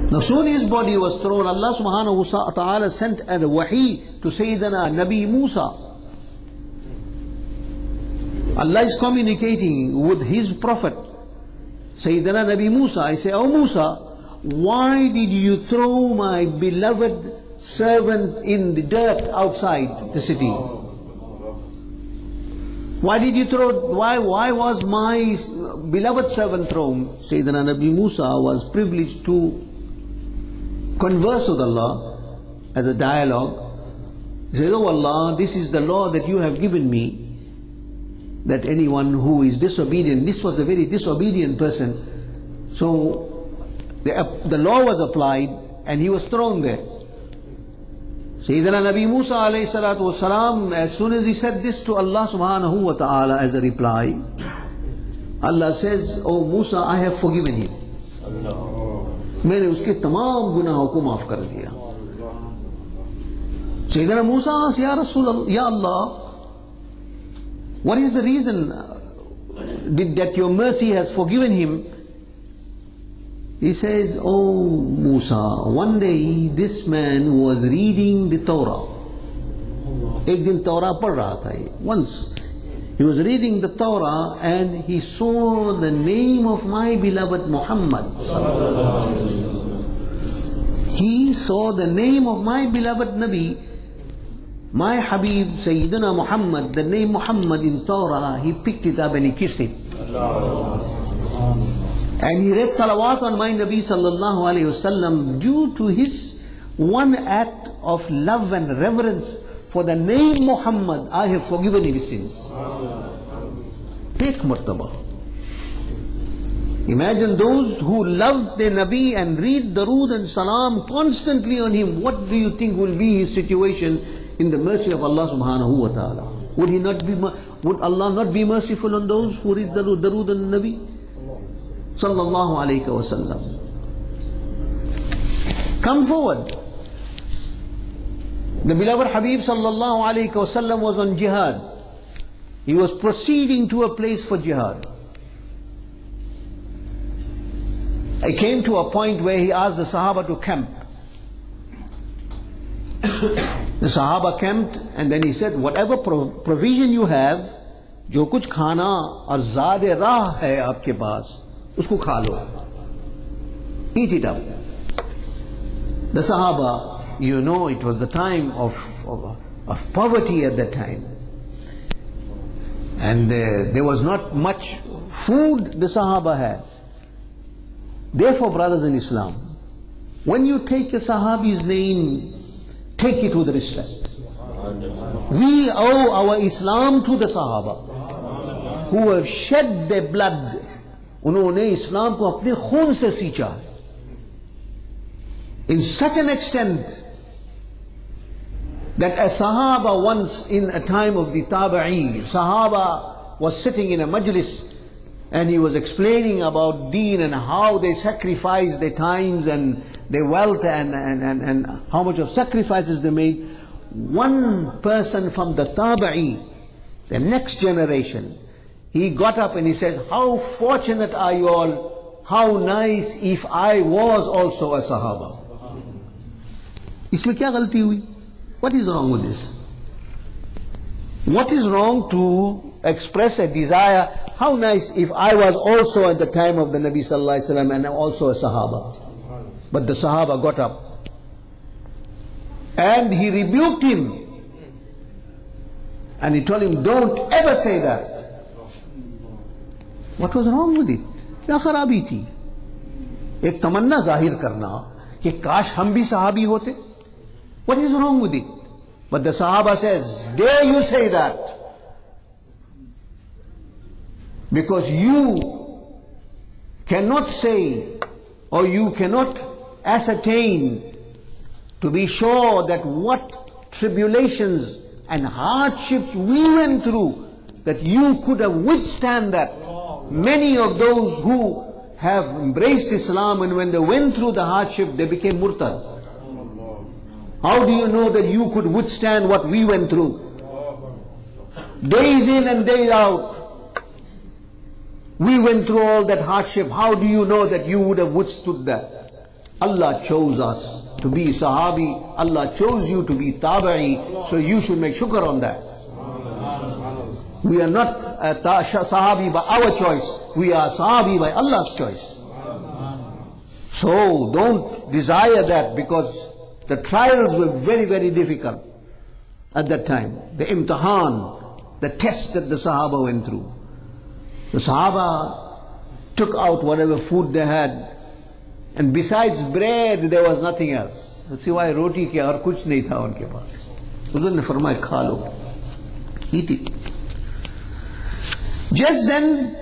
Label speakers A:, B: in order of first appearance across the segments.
A: Now soon his body was thrown, Allah subhanahu wa ta'ala sent a wahi to Sayyidina Nabi Musa. Allah is communicating with his prophet, Sayyidina Nabi Musa. I say, oh Musa, why did you throw my beloved servant in the dirt outside the city? Why did you throw, why was my beloved servant thrown? Sayyidina Nabi Musa was privileged to converse with Allah as a dialogue. He said, oh Allah, this is the law that you have given me, that anyone who is disobedient, this was a very disobedient person, so the law was applied and he was thrown there. Sayyidina Nabi Musa alayhi salatu wasalam, as soon as he said this to Allah subhanahu wa ta'ala as a reply, Allah says, oh Musa, I have forgiven him. मैंने उसके तमाम गुनाहों को माफ कर दिया. Sayyidina Musa asked, Ya Rasul, Ya Allah, what is the reason that your mercy has forgiven him? He says, oh Musa, one day this man was reading the Torah. एक दिन तौरा पढ़ रहा था. Once he was reading the Torah and he saw the name of my beloved Muhammad. He saw the name of my beloved Nabi, my Habib Sayyidina Muhammad, the name Muhammad in Torah. He picked it up and he kissed it. And he read salawat on my Nabi sallallahu alayhi wasallam. Due to his one act of love and reverence for the name Muhammad, I have forgiven his sins. Take martaba. Imagine those who love their Nabi and read durood and salam constantly on him. What do you think will be his situation in the mercy of Allah subhanahu wa ta'ala? Would Allah not be merciful on those who read durood on Nabi sallallahu alayhi wa sallam? Come forward. The beloved Habib sallallahu alayhi wa sallam was on jihad. He was proceeding to a place for jihad. I came to a point where he asked the Sahaba to camp. The Sahaba camped and then he said, whatever provision you have, जो कुछ खाना और ज़ादे राह है आपके पास, उसको खा लो. Eat it up. The Sahaba, you know, it was the time of poverty at that time. And there was not much food the Sahaba had. Therefore, brothers in Islam, when you take a Sahabi's name, take it with respect. We owe our Islam to the Sahaba who have shed their blood. उन्होंने इस्लाम को अपने खून से सींचा in such an extent that a Sahaba once in a time of the Tabi'i, Sahaba was sitting in a majlis and he was explaining about deen and how they sacrificed their times and their wealth and how much of sacrifices they made. One person from the Tabi'i, the next generation, he got up and he said, how fortunate are you all, how nice if I was also a Sahaba. Isme kya galti hui? What is wrong with this? What is wrong to express a desire, how nice if I was also at the time of the Nabi sallallahu alaihi wasallam and also a Sahaba. But the Sahaba got up and he rebuked him and he told him, don't ever say that. What was wrong with it? क्या खराबी थी? एक तमन्ना जाहिर करना कि काश हम भी सहाबी होते. What is wrong with it? But the Sahaba says, dare you say that? Because you cannot say or you cannot ascertain to be sure that what tribulations and hardships we went through, that you could have withstand that. Many of those who have embraced Islam and when they went through the hardship, they became murtad. How do you know that you could withstand what we went through? Days in and days out, we went through all that hardship. How do you know that you would have withstood that? Allah chose us to be Sahabi, Allah chose you to be Tabi'i, so you should make shukr on that. We are not a Sahabi by our choice, we are Sahabi by Allah's choice. So don't desire that, because the trials were very, very difficult at that time. The imtihan, the test that the Sahaba went through. The Sahaba took out whatever food they had, and besides bread there was nothing else. सिवाय रोटी के और कुछ नहीं था उनके पास. हुज़ूर ने फरमाया खा लो, eat it. Just then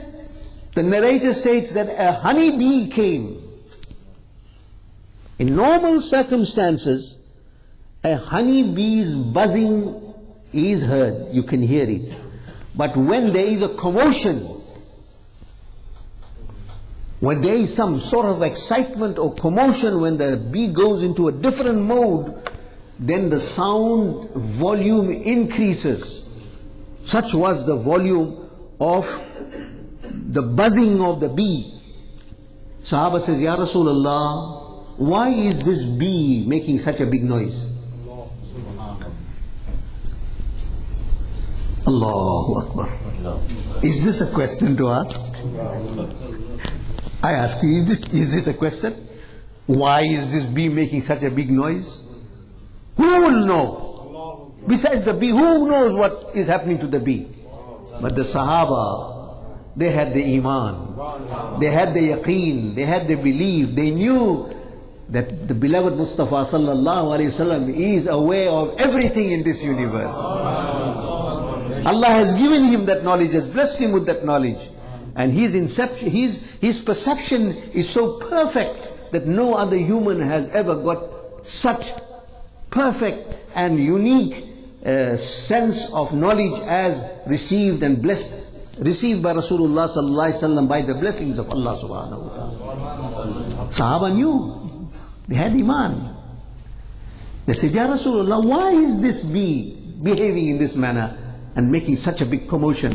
A: the narrator states that a honey bee came. In normal circumstances, a honey bee's buzzing is heard, you can hear it. But when there is a commotion, when there is some sort of excitement or commotion, when the bee goes into a different mode, then the sound volume increases. Such was the volume of the buzzing of the bee. Sahaba says, Ya Rasulullah, why is this bee making such a big noise? Allahu Akbar. Is this a question to ask? I ask you, is this a question? Why is this bee making such a big noise? Who will know? Besides the bee, who knows what is happening to the bee? But the Sahaba, they had the Iman, they had the Yaqeen, they had the belief, they knew that the beloved Mustapha sallallahu alayhi wasallam is aware of everything in this universe. Allah has given him that knowledge, has blessed him with that knowledge. And his perception is so perfect that no other human has ever got such perfect and unique sense of knowledge as received and blessed, received by Rasulullah sallallahu alaihi wasallam by the blessings of Allah subhanahu wa ta'ala. Sahaba knew, they had Iman. They said, Ya Rasulullah, why is this bee behaving in this manner and making such a big commotion?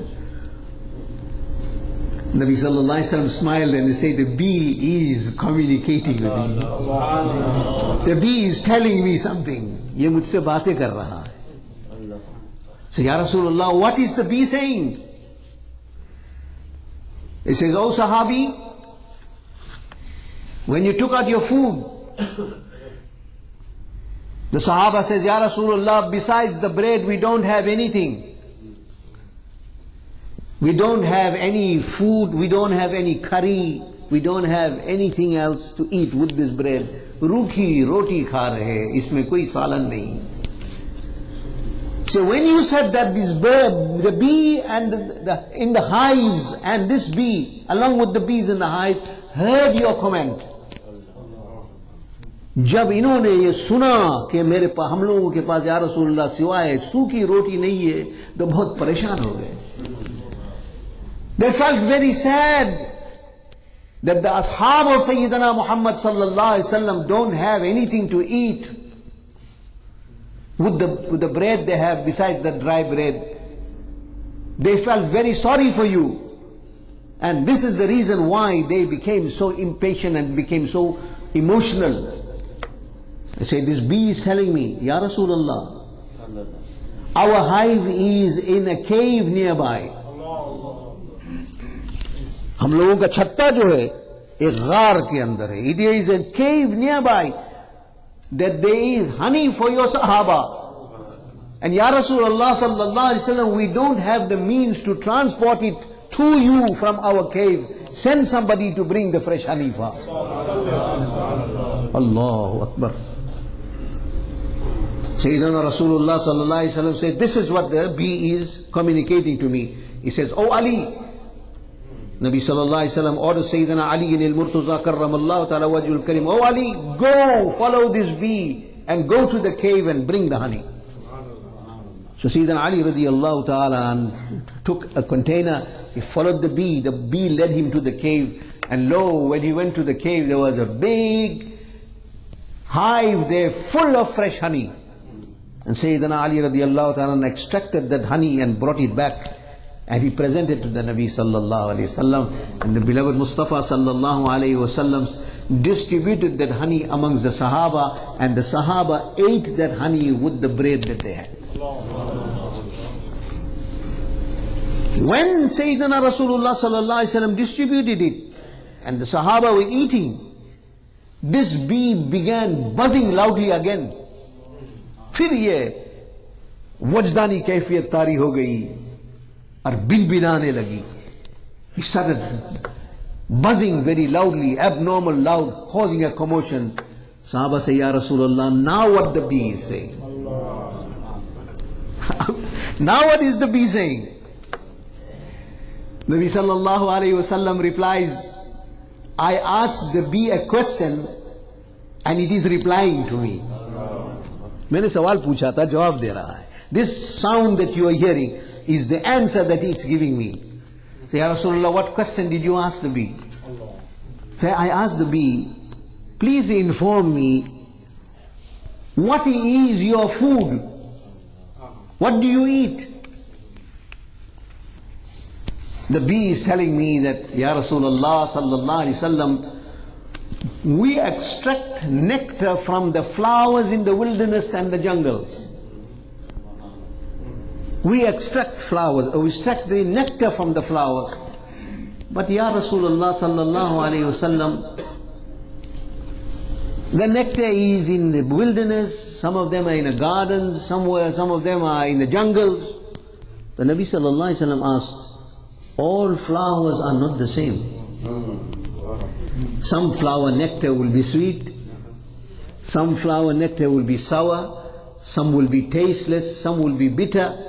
A: Nabi sallallahu alaihi wasallam smiled and he said, the bee is communicating with me. The bee is telling me something. Ye mujhse baatein kar raha hai. So Ya Rasulullah, what is the bee saying? He says, oh Sahabi, when you took out your food, the Sahaba says, Ya Rasulullah, besides the bread we don't have anything. We don't have any food, we don't have any curry, we don't have anything else to eat with this bread. Rukhi roti kha rahe, isme koi salan nahi. So when you said that this bird, the bee and in the hives and this bee, along with the bees in the hive, heard your comment. जब इन्होंने ये सुना कि मेरे पास हम लोगों के पास या रसूलुल्लाह सिवाय सूखी रोटी नहीं है, तो बहुत परेशान हो गए. They felt very sad that the ashab of Sayyidina Muhammad sallallahu alaihi wasallam don't have anything to eat with the bread they have besides the dry bread. They felt very sorry for you, and this is the reason why they became so impatient and became so emotional. They say, this bee is telling me, Ya Rasulullah, our hive is in a cave nearby. हम लोगों का छत्ता जो है एक गार के अंदर है. It is a cave nearby, that there is honey for your Sahaba. And Ya Rasulullah sallallahu alaihi wasallam, we don't have the means to transport it to you from our cave. Send somebody to bring the fresh honey for. Allahu Akbar. Sayyidina Rasulullah sallallahu alaihi wasallam said, this is what the bee is communicating to me. He says, oh Ali, Nabi sallallahu alaihi wasallam orders Sayyidina Ali al-Murtaza karramallahu ta'ala wajhul karim, oh Ali, go follow this bee and go to the cave and bring the honey. So Sayyidina Ali radiyallahu ta'ala took a container, he followed the bee led him to the cave, and lo, when he went to the cave, there was a big hive there full of fresh honey. And Sayyidina Ali radiyallahu ta'ala extracted that honey and brought it back, and he presented to the Nabi sallallahu alayhi wasallam. And the beloved Mustapha sallallahu alayhi wasallam distributed that honey amongst the Sahaba, and the Sahaba ate that honey with the bread that they had. When Sayyidina Rasulullah sallallahu alaihi wasallam distributed it, and the Sahaba were eating, this bee began buzzing loudly again. फिर ये वजदानी कैफियत तारी हो गई और बिनबिनाने लगी. He started buzzing very loudly, abnormal loud, causing a commotion. Sahaba say, Ya Rasulullah, now what the bee is saying? Now what is the bee saying? Nabi sallallahu alayhi wasallam replies, I asked the bee a question and it is replying to me. मैंने सवाल पूछा था, जवाब दे रहा है. This sound that you are hearing is the answer that it's giving me. Say, Ya Rasulullah, what question did you ask the bee? Say, I asked the bee, please inform me, what is your food? What do you eat? The bee is telling me that, Ya Rasulullah sallallahu alaihi wasallam, we extract nectar from the flowers in the wilderness and the jungles. We extract flowers, we extract the nectar from the flowers. But Ya Rasulullah sallallahu alayhi wasallam, the nectar is in the wilderness, some of them are in a garden, somewhere, some of them are in the jungles. The Nabi sallallahu alayhi wasallam asked, all flowers are not the same. Some flower nectar will be sweet, some flower nectar will be sour, some will be tasteless, some will be bitter.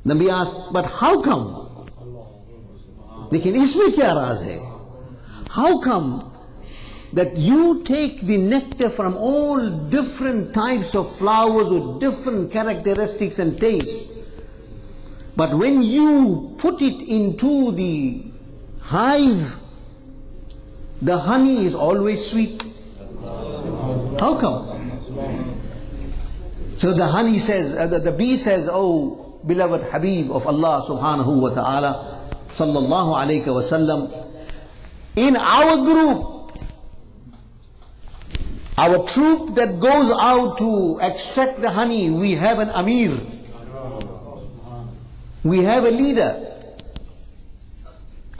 A: Nabi asked, but how come? Lekin isme kya raaz hai? How come that you take the nectar from all different types of flowers with different characteristics and tastes, but when you put it into the hive, the honey is always sweet? How come? So the honey says, the bee says, oh beloved Habib of Allah subhanahu wa ta'ala, sallallahu alayhi wa sallam, in our group, our troop that goes out to extract the honey, we have an Amir. We have a leader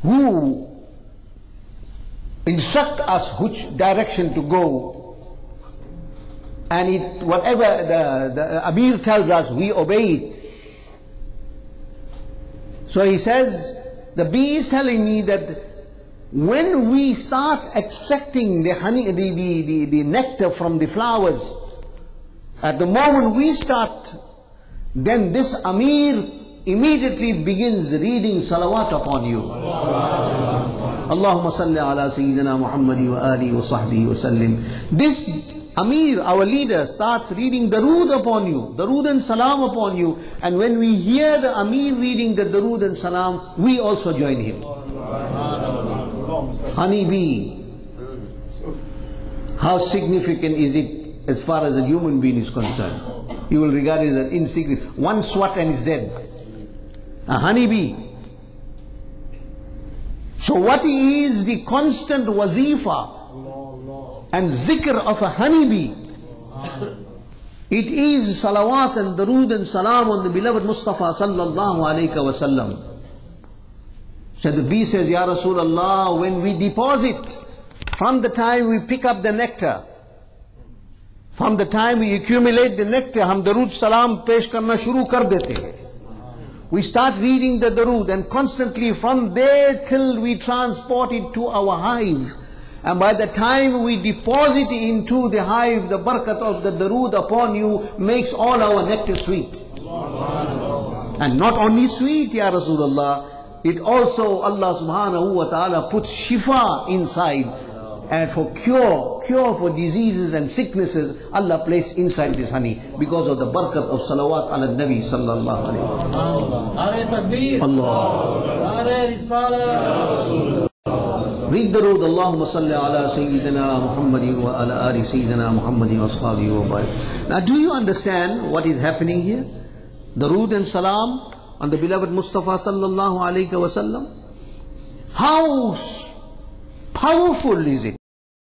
A: who instruct us which direction to go, and whatever the Amir tells us, we obey it. So he says, the bee is telling me that when we start extracting the honey, the nectar from the flowers, at the moment we start, then this Amir immediately begins reading salawat upon you. Allahumma salli ala Sayyidina Muhammadi wa alihi wa sahbihi wa sallim. This Amir, our leader, starts reading darood upon you, darood and salam upon you, and when we hear the Amir reading the darood and salam, we also join him. Honey bee, how significant is it as far as a human being is concerned? You will regard it as insignificant. One swat and it's dead. A honey bee. So what is the constant wazifa and zikr of a honeybee? It is salawat and darood and salam on the beloved Mustapha sallallahu alayhi wa sallam. So the bee says, Ya Rasulullah, when we deposit, from the time we pick up the nectar, from the time we accumulate the nectar, hum darood salam pesh karna shuru kar dete hain. We start reading the darood, and constantly from there till we transport it to our hive. And by the time we deposit into the hive, the barakat of the darood upon you makes all our nectar sweet. And not only sweet, Ya Rasulullah, it also Allah subhanahu wa ta'ala puts shifa inside. And for cure for diseases and sicknesses, Allah placed inside this honey because of the barakat of salawat ala nabi sallallahu alayhi wa sallam.
B: Nare takbir,
A: Allah.
B: Nare risala.
A: Read the road, Allahumma salli ala Sayyidina Muhammadin wa ala ali Sayyidina Muhammadin wa ashabihi wa barik. Now do you understand what is happening here? Darood and salam on the beloved Mustapha sallallahu alayhi wa sallam. How powerful is it?